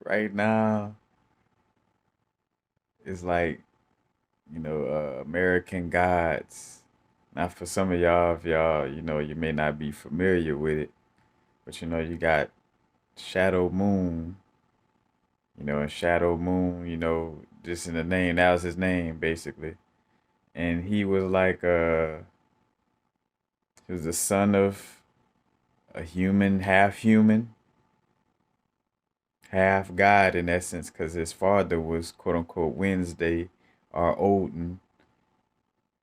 right now, it's like, American Gods. Now, for some of y'all, if y'all, you may not be familiar with it, but you got Shadow Moon, and Shadow Moon, just in the name, that was his name, basically. And he was like, he was the son of a human, half God in essence, because his father was quote unquote Wednesday or Odin.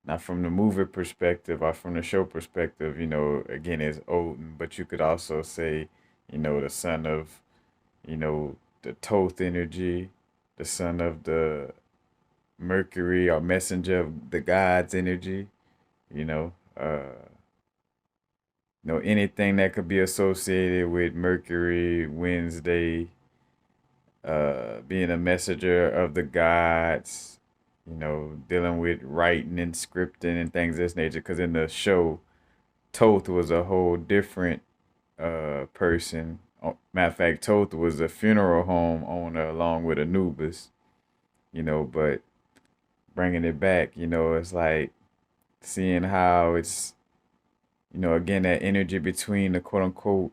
Not from the movie perspective or from the show perspective, again, it's Odin, but you could also say, the son of, the Thoth energy, the son of the Mercury or messenger of the gods energy, you know, anything that could be associated with Mercury, Wednesday, being a messenger of the gods, dealing with writing and scripting and things of this nature. Because in the show, Toth was a whole different person. Matter of fact, Toth was a funeral home owner along with Anubis, but bringing it back, it's like seeing how it's, again, that energy between the quote unquote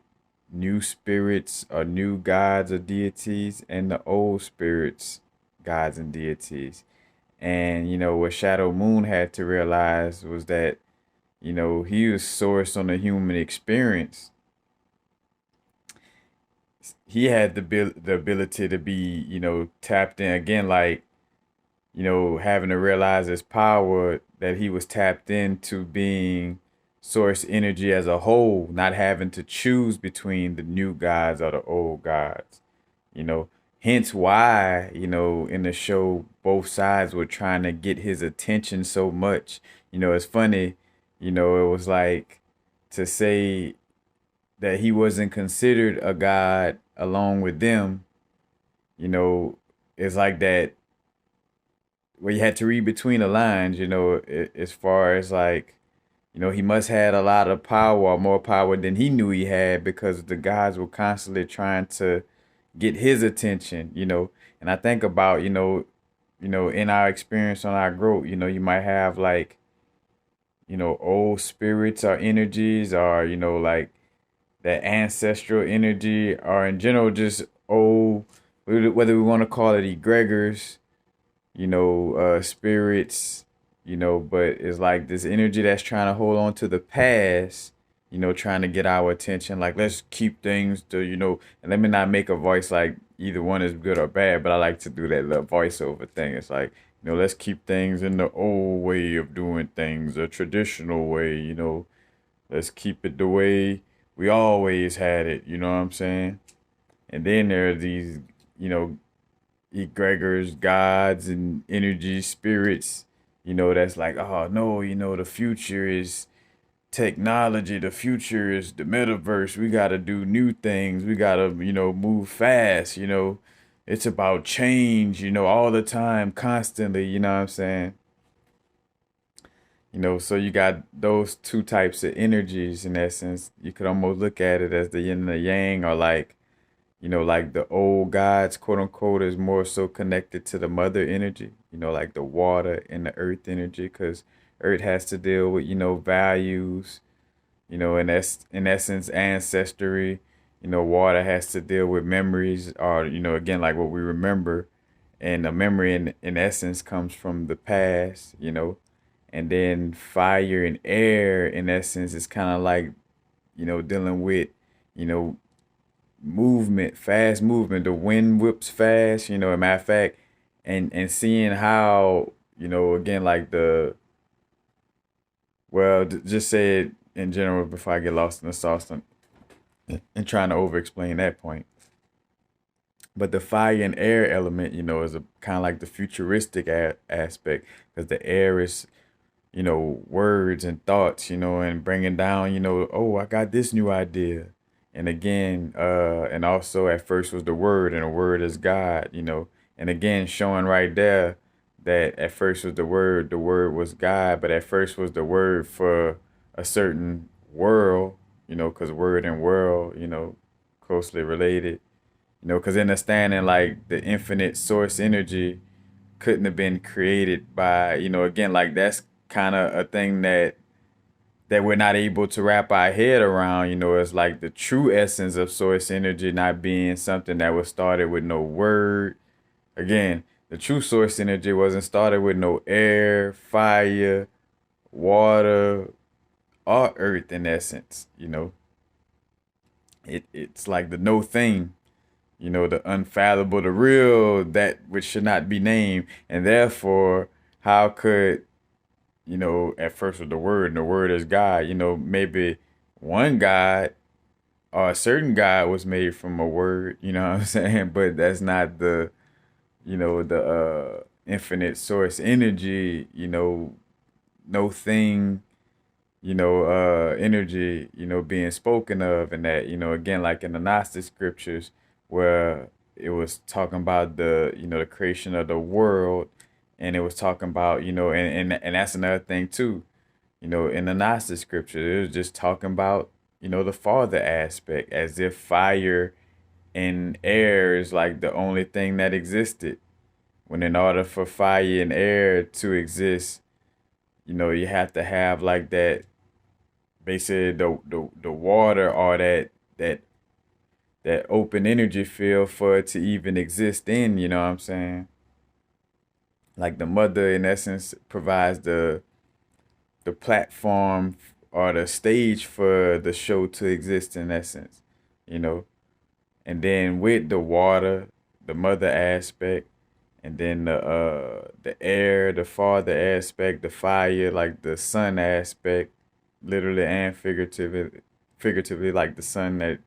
new spirits or new gods or deities and the old spirits, gods and deities. And, what Shadow Moon had to realize was that, he was sourced on the human experience. He had the ability to be, tapped in again, like, having to realize his power that he was tapped into being source energy as a whole, not having to choose between the new gods or the old gods, you know. Hence why, in the show, both sides were trying to get his attention so much. It's funny, it was like to say that he wasn't considered a god along with them, you know, it's like that where you had to read between the lines, as far as like, he must had a lot of power or more power than he knew he had because the guys were constantly trying to get his attention, And I think about, in our experience on our growth, you might have like, old spirits or energies or, like that ancestral energy or in general just old, whether we want to call it egregors, spirits, but it's like this energy that's trying to hold on to the past, trying to get our attention. Like, let's keep things to, and let me not make a voice like either one is good or bad, but I like to do that little voiceover thing. It's like, let's keep things in the old way of doing things, a traditional way, let's keep it the way we always had it, you know what I'm saying? And then there are these, you know, egregors, gods, and energy spirits, that's like, oh no, the future is technology, the future is the metaverse. We got to do new things, we got to, move fast, it's about change, all the time, constantly, you know what I'm saying? So you got those two types of energies in essence. You could almost look at it as the yin and the yang, or like, like the old gods, quote unquote, is more so connected to the mother energy, like the water and the earth energy, because earth has to deal with, values, in essence, ancestry. Water has to deal with memories, or, again, like what we remember. And a memory, in essence, comes from the past, And then fire and air, in essence, is kind of like, dealing with, you know, movement, fast movement. The wind whips fast, a matter of fact, and seeing how, again, like just say it in general before I get lost in the sauce and trying to over explain that point. But the fire and air element, is a kind of like the futuristic aspect, because the air is, words and thoughts, and bringing down, oh, I got this new idea. And again, and also at first was the word, and the word is God, and again, showing right there that at first was the word was God, but at first was the word for a certain world, because word and world, closely related, because understanding like the infinite source energy couldn't have been created by, again, like that's kind of a thing that we're not able to wrap our head around. It's like the true essence of source energy not being something that was started with no word. Again, the true source energy wasn't started with no air, fire, water, or earth in essence. It's like the no thing, the unfathomable, the real, that which should not be named. And therefore, how could, at first with the word, and the word is God, maybe one God or a certain God was made from a word, you know what I'm saying? But that's not the infinite source energy, no thing, energy, being spoken of. And that, again, like in the Gnostic scriptures, where it was talking about the creation of the world, and it was talking about, and that's another thing too, in the Gnostic scripture, it was just talking about, the father aspect, as if fire and air is like the only thing that existed. When in order for fire and air to exist, you have to have like that, basically the water, or that that open energy field for it to even exist in, you know what I'm saying? Like the mother in essence provides the platform or the stage for the show to exist in essence, you know. And then with the water, the mother aspect, and then the air, the father aspect, the fire, like the sun aspect, literally and figuratively, like the sun that,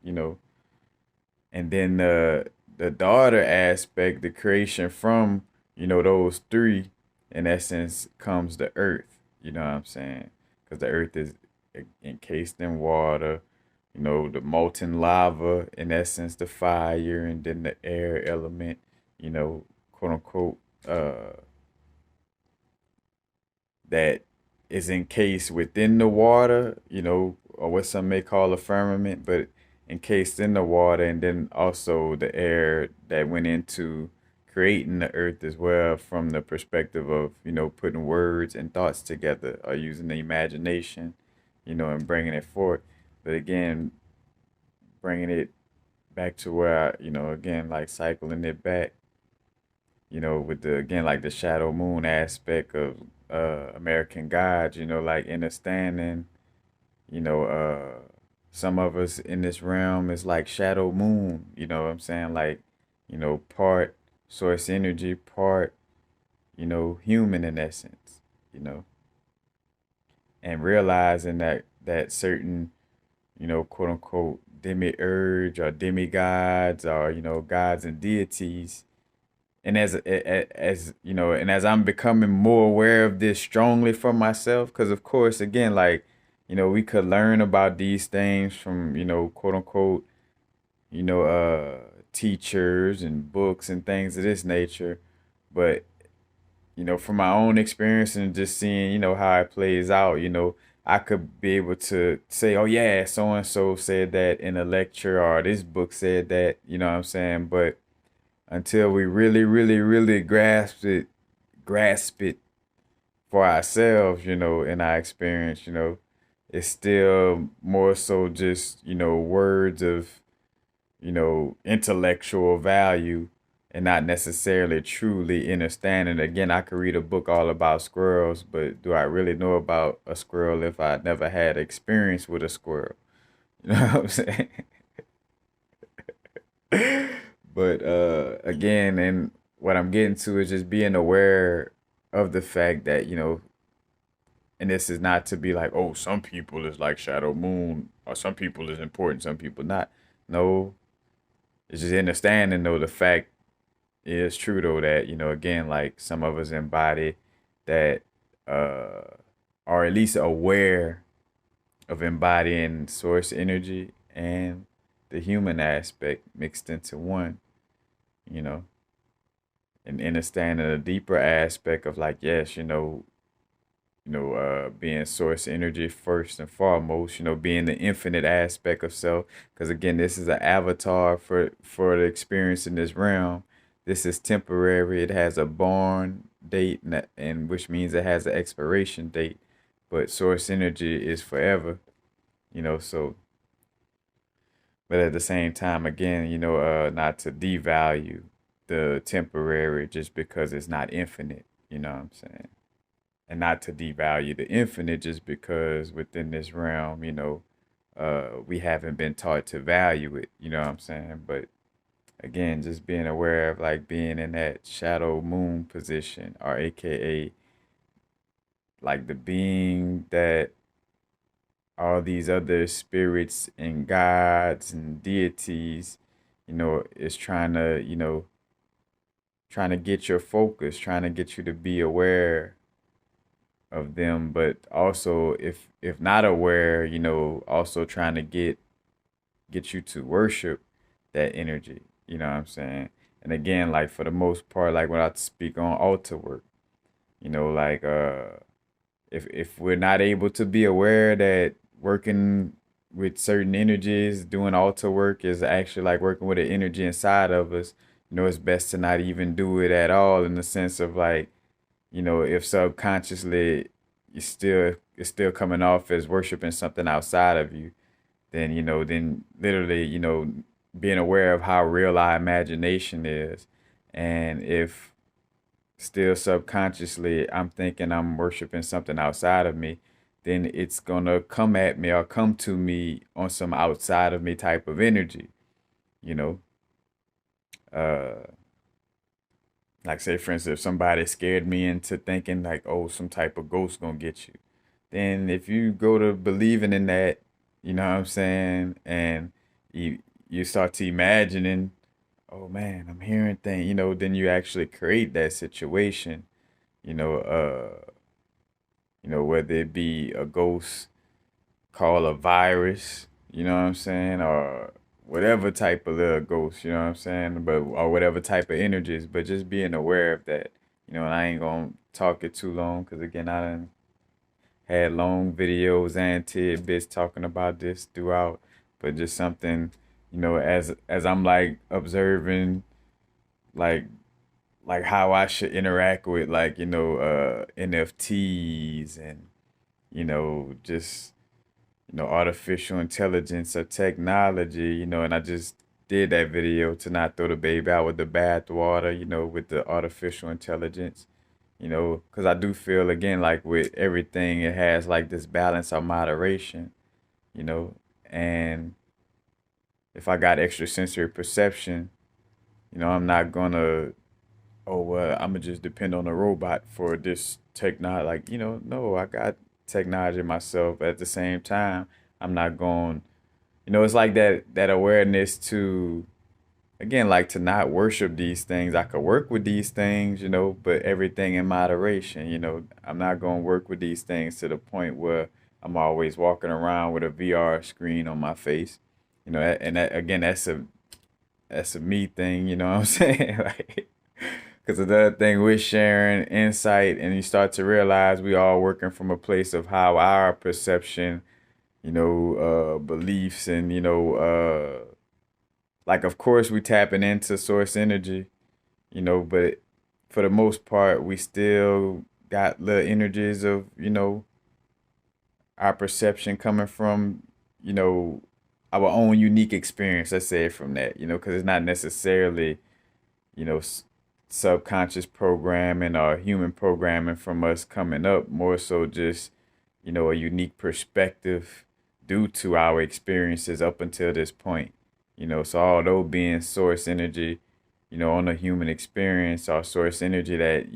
and then the daughter aspect, the creation from, those three, in essence, comes the earth. You know what I'm saying? Because the earth is encased in water, the molten lava, in essence, the fire, and then the air element, quote unquote, that is encased within the water, or what some may call a firmament, but encased in the water, and then also the air that went into creating the earth as well, from the perspective of, putting words and thoughts together, or using the imagination, and bringing it forth. But again, bringing it back to where again, like cycling it back, with the, again, like the shadow moon aspect of American Gods, like understanding, you know, some of us in this realm is like shadow moon, you know what I'm saying? Like, part source energy, part, human in essence, you know, and realizing that certain, quote unquote demiurge or demigods, or, gods and deities. And as and as I'm becoming more aware of this strongly for myself, because of course, again, like, we could learn about these things from, quote unquote, teachers and books and things of this nature. But, from my own experience and just seeing, how it plays out, I could be able to say, oh yeah, so and so said that in a lecture, or this book said that, you know what I'm saying? But until we really, really, really grasp it for ourselves, in our experience, it's still more so just, words of, intellectual value, and not necessarily truly understanding. Again, I could read a book all about squirrels, but do I really know about a squirrel if I never had experience with a squirrel? You know what I'm saying? But again, and what I'm getting to is just being aware of the fact that, and this is not to be like, oh, some people is like shadow moon, or some people is important, some people not. No, it's just understanding, though, the fact is true, though, that, again, like some of us embody that, uh are at least aware of embodying source energy and the human aspect mixed into one, you know, and understanding a deeper aspect of like, yes, being source energy first and foremost, being the infinite aspect of self. Because again, this is an avatar for the experience in this realm. This is temporary. It has a born date, and which means it has an expiration date. But source energy is forever, so but at the same time, again, not to devalue the temporary just because it's not infinite, you know what I'm saying? And not to devalue the infinite just because within this realm, we haven't been taught to value it, you know what I'm saying? But again, just being aware of like being in that shadow moon position, or AKA like the being that all these other spirits and gods and deities, is trying to get your focus, trying to get you to be aware of them, but also if not aware, also trying to get you to worship that energy. You know what I'm saying? And again, like for the most part, like when I speak on altar work, like if we're not able to be aware that working with certain energies, doing altar work is actually like working with an energy inside of us, it's best to not even do it at all, in the sense of like, if subconsciously it's still coming off as worshiping something outside of you, then then literally, being aware of how real our imagination is. And if still subconsciously I'm thinking I'm worshiping something outside of me, then it's gonna come at me or come to me on some outside of me type of energy, you know. Uh like say for instance, if somebody scared me into thinking like, oh, some type of ghost gonna get you, then if you go to believing in that, you know what I'm saying, and you start to imagining, oh man, I'm hearing things, then you actually create that situation, you know, whether it be a ghost called a virus, you know what I'm saying, or whatever type of little ghost, you know what I'm saying, but or whatever type of energies, but just being aware of that, and I ain't gonna talk it too long because again, I done had long videos and tidbits talking about this throughout, but just something, as I'm like observing, like how I should interact with like NFTs and just artificial intelligence or technology, and I just did that video to not throw the baby out with the bathwater, with the artificial intelligence, because I do feel again like with everything, it has like this balance or moderation, you know, and if I got extrasensory perception, I'm not gonna, oh well, I'm gonna just depend on a robot for this technology. Like, no, I got technology myself. At the same time, I'm not going, it's like that awareness to, again, like to not worship these things. I could work with these things, but everything in moderation. I'm not going to work with these things to the point where I'm always walking around with a VR screen on my face. And that, again, that's a me thing. You know what I'm saying? Like, because the other thing with sharing insight, and you start to realize we all working from a place of how our perception, beliefs, and like of course we tapping into source energy, but for the most part we still got little energies of, our perception coming from, you know, our own unique experience, let's say, from that, because it's not necessarily, you know, subconscious programming or human programming from us coming up, more so just, a unique perspective due to our experiences up until this point. So although being source energy, on a human experience, or source energy that,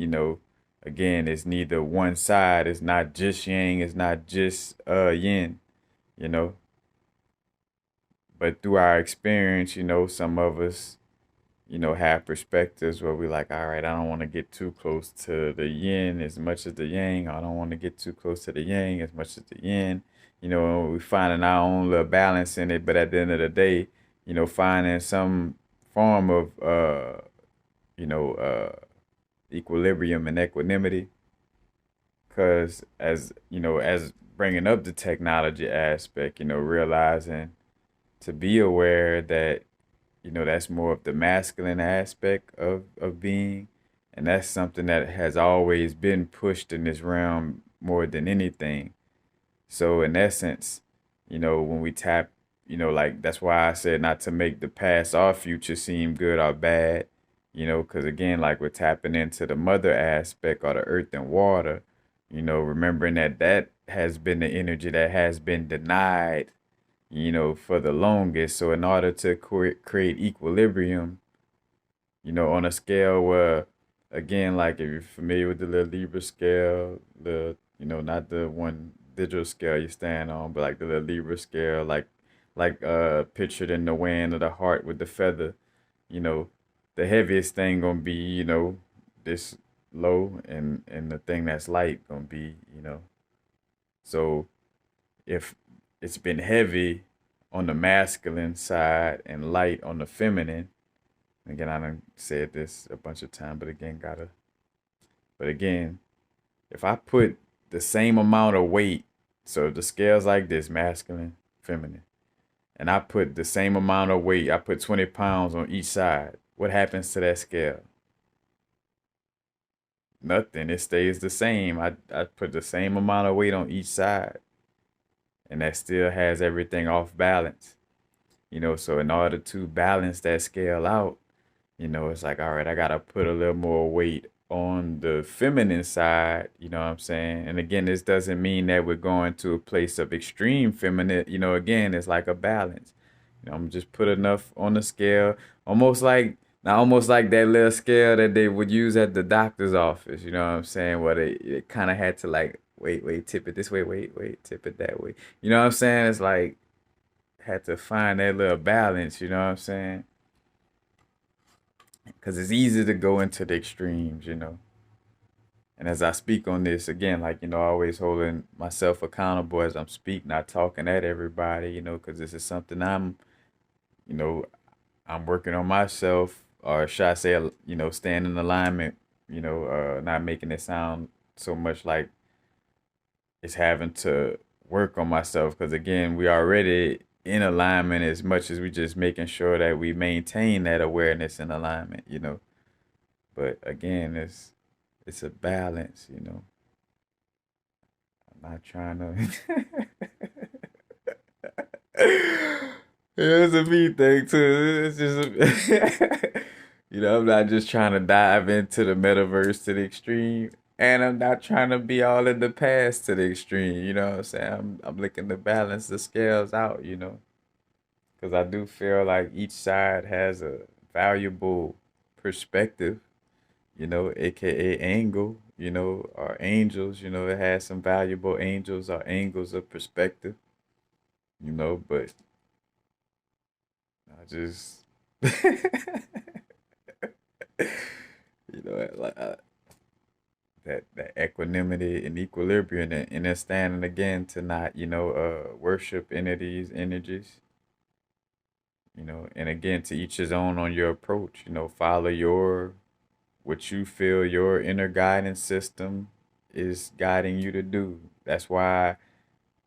again, is neither one side, it's not just yang, it's not just yin, you know. But through our experience, some of us, have perspectives where we like, all right, I don't want to get too close to the yin as much as the yang. I don't want to get too close to the yang as much as the yin. We finding our own little balance in it, but at the end of the day, finding some form of, you know, uh, equilibrium and equanimity. Because as you know, as bringing up the technology aspect, realizing to be aware that that's more of the masculine aspect of being, and that's something that has always been pushed in this realm more than anything. So in essence, when we tap, like that's why I said not to make the past or future seem good or bad, because again, like we're tapping into the mother aspect or the earth and water, remembering that that has been the energy that has been denied, for the longest. So in order to create equilibrium, on a scale where, again, like if you're familiar with the little Libra scale, not the one digital scale you stand on, but like the little Libra scale, like pictured in the wand of the heart with the feather, you know, the heaviest thing gonna be, this low, and the thing that's light gonna be, so if it's been heavy on the masculine side and light on the feminine. Again, I done said this a bunch of times, but again, if I put the same amount of weight, so the scale's like this, masculine, feminine, and I put the same amount of weight, I put 20 pounds on each side, what happens to that scale? Nothing. It stays the same. I put the same amount of weight on each side, and that still has everything off balance. So in order to balance that scale out, it's like, all right, I got to put a little more weight on the feminine side, you know what I'm saying? And again, this doesn't mean that we're going to a place of extreme feminine, again, it's like a balance. I'm just put enough on the scale, almost like, now almost like that little scale that they would use at the doctor's office, you know what I'm saying? Where they kind of had to like, wait, tip it this way, wait, tip it that way. You know what I'm saying? It's like, had to find that little balance, you know what I'm saying? Because it's easy to go into the extremes. And as I speak on this again, like, always holding myself accountable as I'm speaking, not talking at everybody, because this is something you know, I'm working on myself, or should I say, staying in alignment, not making it sound so much like it's having to work on myself. Because again, we already in alignment as much as we just making sure that we maintain that awareness and alignment. But again, it's a balance. I'm not trying to. Yeah, it's a me thing too. It's just, I'm not just trying to dive into the metaverse to the extreme, and I'm not trying to be all in the past to the extreme. You know what I'm saying? I'm looking to balance the scales out. Because I do feel like each side has a valuable perspective, aka angle, or angels. It has some valuable angels or angles of perspective, but I just, like that equanimity and equilibrium, and then standing again to not, worship any of these energies, and again to each his own on your approach, follow what you feel your inner guidance system is guiding you to do. That's why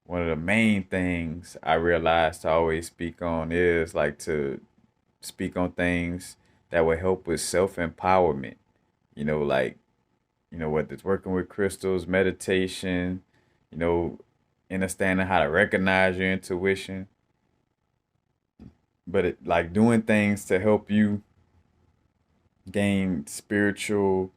one of the main things I realized to always speak on is like to speak on things that will help with self empowerment. Like, whether it's working with crystals, meditation, you know, understanding how to recognize your intuition, but like doing things to help you gain spiritual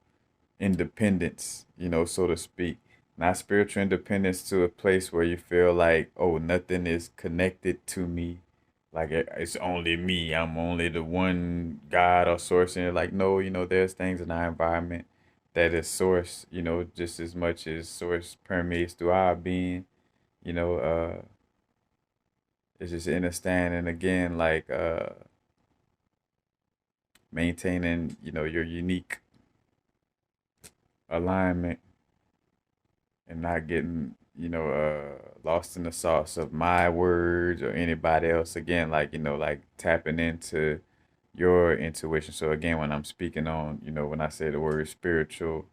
independence, so to speak. Not spiritual independence to a place where you feel like, oh, nothing is connected to me. Like it's only me. I'm only the one God or source. And you're like, no, there's things in our environment that is source, just as much as source permeates through our being. You know, it's just understanding again, like maintaining, your unique alignment and not getting lost in the sauce of my words or anybody else. Again, like, like tapping into your intuition. So again, when I'm speaking on, when I say the word spiritual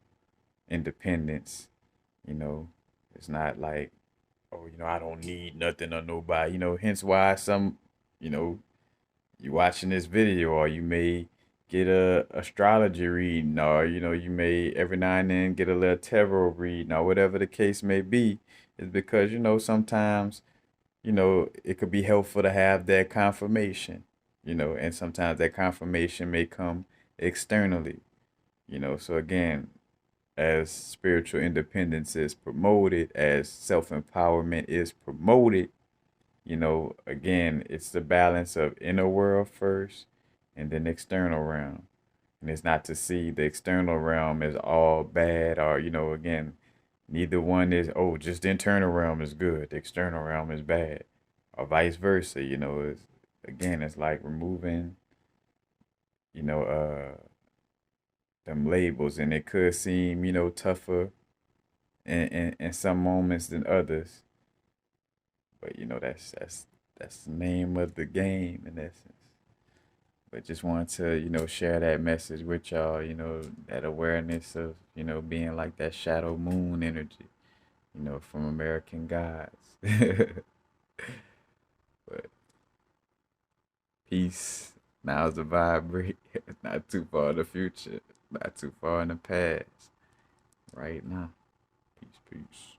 independence, You know, it's not like, oh, I don't need nothing or nobody. Hence why some, you know, you watching this video, or you may get a astrology reading, or you may every now and then get a little tarot reading, or whatever the case may be, is because sometimes it could be helpful to have that confirmation, and sometimes that confirmation may come externally, so again, as spiritual independence is promoted, as self-empowerment is promoted, again, it's the balance of inner world first and then external realm. And it's not to see the external realm as all bad, or, again, neither one is, oh, just the internal realm is good, the external realm is bad, or vice versa. It's like removing, you know, them labels, and it could seem, tougher in some moments than others. But that's the name of the game in essence. But just wanted to, share that message with y'all, that awareness of, being like that shadow moon energy, from American Gods. But peace. Now's the vibrate. Not too far in the future. Not too far in the past. Right now. Peace, peace.